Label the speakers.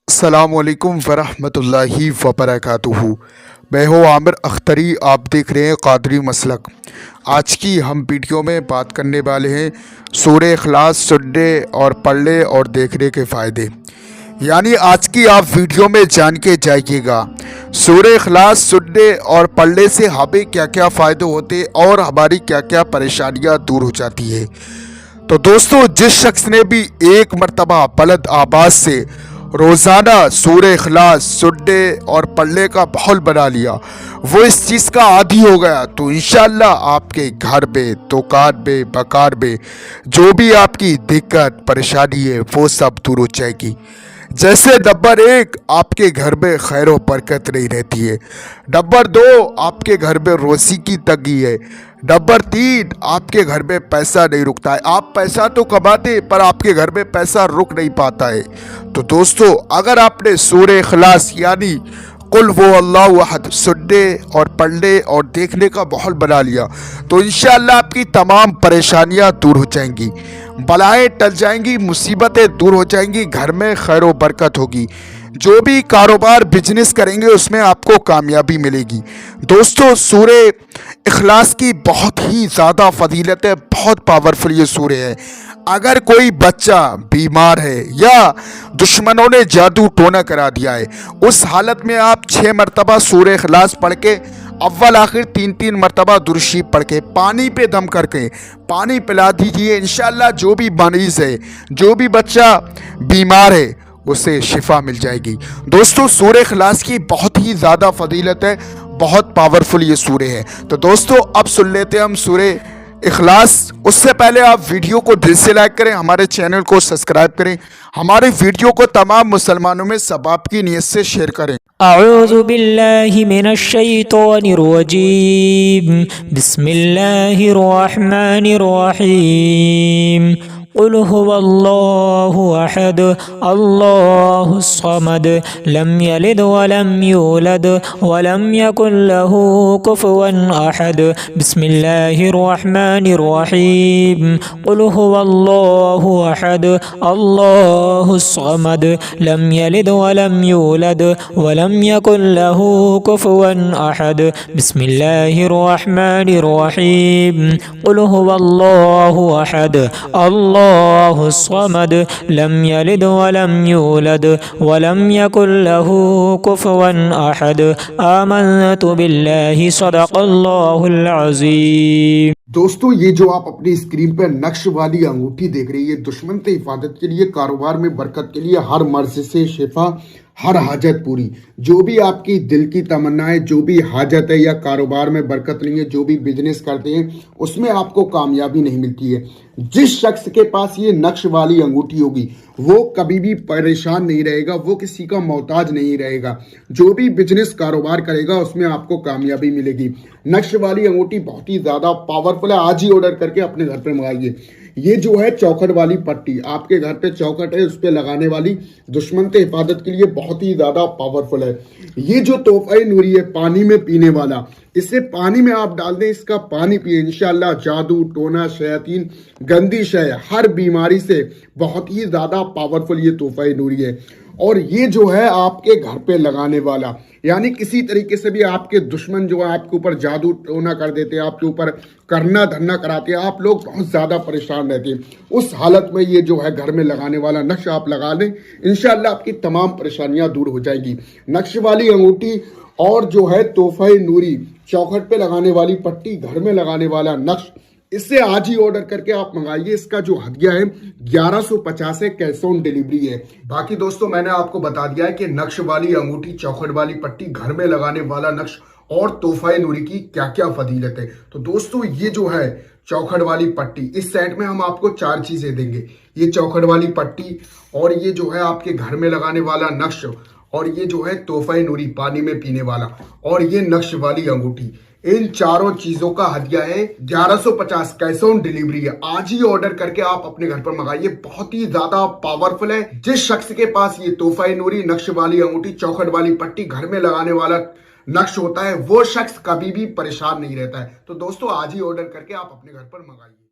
Speaker 1: अस्सलामुअलैकुम वरहमतुल्लाहि वबरकातुहू। मैं हूँ आमिर अख्तरी, आप देख रहे हैं कादरी मसलक। आज की हम वीडियो में बात करने वाले हैं सूरह इखलास सुनने और पढ़ने और देखने के फ़ायदे। यानी आज की आप वीडियो में जान के जाइएगा सूरह इखलास सुनने और पढ़ने से हमें क्या क्या फ़ायदे होते और हमारी क्या क्या परेशानियाँ दूर हो जाती है। तो दोस्तों, जिस शख्स ने भी एक मर्तबा बुलंद आवाज़ से रोज़ाना सूरह इखलास सुनने और पढ़ने का माहौल बना लिया, वो इस चीज़ का आदी हो गया, तो इंशाअल्लाह आपके घर में, दुकान में, मकान में जो भी आपकी दिक्कत परेशानी है वो सब दूर हो जाएगी। जैसे नंबर 1, आपके घर में खैर व बरकत नहीं रहती है। नंबर 2, आपके घर में रोज़ी की तंगी है। नंबर 3, आपके घर में पैसा नहीं रुकता है। आप पैसा तो कमाते पर आपके घर में पैसा रुक नहीं पाता है। तो दोस्तों, अगर आपने सूरह इखलास यानी कुल वो अल्लाहु अहद सुनने और पढ़ने और देखने का माहौल बना लिया, तो इंशाअल्लाह आपकी तमाम परेशानियां दूर हो जाएंगी, बलाएं टल जाएंगी, मुसीबतें दूर हो जाएंगी, घर में खैर व बरकत होगी। जो भी कारोबार बिजनेस करेंगे उसमें आपको कामयाबी मिलेगी। दोस्तों, सूरह इखलास की बहुत ही ज़्यादा फजीलत है, बहुत पावरफुल ये सूरह है। अगर कोई बच्चा बीमार है या दुश्मनों ने जादू टोना करा दिया है, उस हालत में आप 6 मरतबा सूरह इखलास पढ़ के अव्वल आखिर 3-3 मरतबा दुरूद पढ़ के पानी पे दम करके पानी पिला दीजिए। इंशाअल्लाह जो भी मरीज़ है, जो भी बच्चा बीमार है, उसे शिफा मिल जाएगी। दोस्तों, सूरह इखलास की बहुत ही ज़्यादा फजीलत है, बहुत पावरफुल ये सूरह है। तो दोस्तों, अब सुन लेते हैं हम सूरह इखलास। उससे पहले आप वीडियो को दिल से लाइक करें, हमारे चैनल को सब्सक्राइब करें, हमारे वीडियो को तमाम मुसलमानों में सबाब की नीयत से शेयर करें।
Speaker 2: अऊज़ु बिल्लाहि मिनश शैतानिर रजीम। बिस्मिल्लाहिर रहमानिर रहीम। क़ुल हुवल्लाहु अहद अल्लाहुस समद लम यलिद वलम यूलद वलम यकुल लहू कुफुवन अहद। बिस्मिल्लाहिर रहमानिर रहीम। क़ुल हुवल्लाहु अहद अल्लाहुस समद लम यलिद वलम यूलद वलम यकुल लहू कुफुवन अहद। बिस्मिल्लाहिर रहमानिर रहीम। क़ुल हुवल्लाहु अहद अल्लाहुस समद लम यलिद वलम यूलद वलम यकुल लहू कुफुवन अहद। आमनतु बिल्लाहि सदक़ल्लाहुल अज़ीम।
Speaker 1: दोस्तों, ये जो आप अपनी स्क्रीन पर नक्श वाली अंगूठी देख रही है, दुश्मन से हिफाजत के लिए, कारोबार में बरकत के लिए, हर मर्ज से शिफा, हर हाजत पूरी। जो भी आपकी दिल की तमन्ना है, जो भी हाजत है या कारोबार में बरकत नहीं है, जो भी बिजनेस करते हैं उसमें आपको कामयाबी नहीं मिलती है, जिस शख्स के पास ये नक्श वाली अंगूठी होगी वो कभी भी परेशान नहीं रहेगा, वो किसी का मोहताज नहीं रहेगा। जो भी बिजनेस कारोबार करेगा उसमें आपको कामयाबी मिलेगी। नक्श वाली अंगूठी बहुत ही ज़्यादा पावरफुल है, आज ही ऑर्डर करके अपने घर पे मंगाइए। ये जो है चौखट वाली पट्टी, आपके घर पे चौखट है उस पे लगाने वाली, दुश्मन से हिफाजत के लिए बहुत ही ज़्यादा पावरफुल है। ये जो तोहफा नूरी है पानी में पीने वाला, इसे पानी में आप डाल दें, इसका पानी पिए, इंशाअल्लाह जादू टोना शयातीन गंदी शय हर बीमारी से बहुत ही ज़्यादा पावरफुल ये तोहफा नूरी है। और ये जो है आपके घर पे लगाने वाला, यानी किसी तरीके से भी आपके दुश्मन जो है आपके ऊपर जादू टोना कर देते हैं, आपके ऊपर करना धरना कराते हैं, आप लोग बहुत ज़्यादा परेशान रहते हैं, उस हालत में ये जो है घर में लगाने वाला नक्श आप लगा लें, इंशाअल्लाह आपकी तमाम परेशानियां दूर हो जाएगी। नक्श वाली अंगूठी और जो है तोहफा नूरी, चौखट पे लगाने वाली पट्टी, घर में लगाने वाला नक्श, इससे आज ही ऑर्डर करके आप मंगाइए। इसका जो हदिया है 1150 है, कैश ऑन डिलीवरी है। बाकी दोस्तों, मैंने आपको बता दिया है कि नक्श वाली अंगूठी, चौखट वाली पट्टी, घर में लगाने वाला नक्श और तोहफा नूरी की क्या क्या फजीलत है। तो दोस्तों, ये जो है चौखट वाली पट्टी, इस सेट में हम आपको 4 चीजें देंगे। ये चौखट वाली पट्टी और ये जो है आपके घर में लगाने वाला नक्श और ये जो है तोहफा नूरी पानी में पीने वाला और ये नक्श वाली अंगूठी, इन चारों चीजों का हदिया है 1150, कैश ऑन डिलीवरी है। आज ही ऑर्डर करके आप अपने घर पर मंगाइए, बहुत ही ज्यादा पावरफुल है। जिस शख्स के पास ये तोहफा नूरी, नक्श वाली अंगूठी, चौखट वाली पट्टी, घर में लगाने वाला नक्श होता है, वो शख्स कभी भी परेशान नहीं रहता है। तो दोस्तों, आज ही ऑर्डर करके आप अपने घर पर मंगाइए।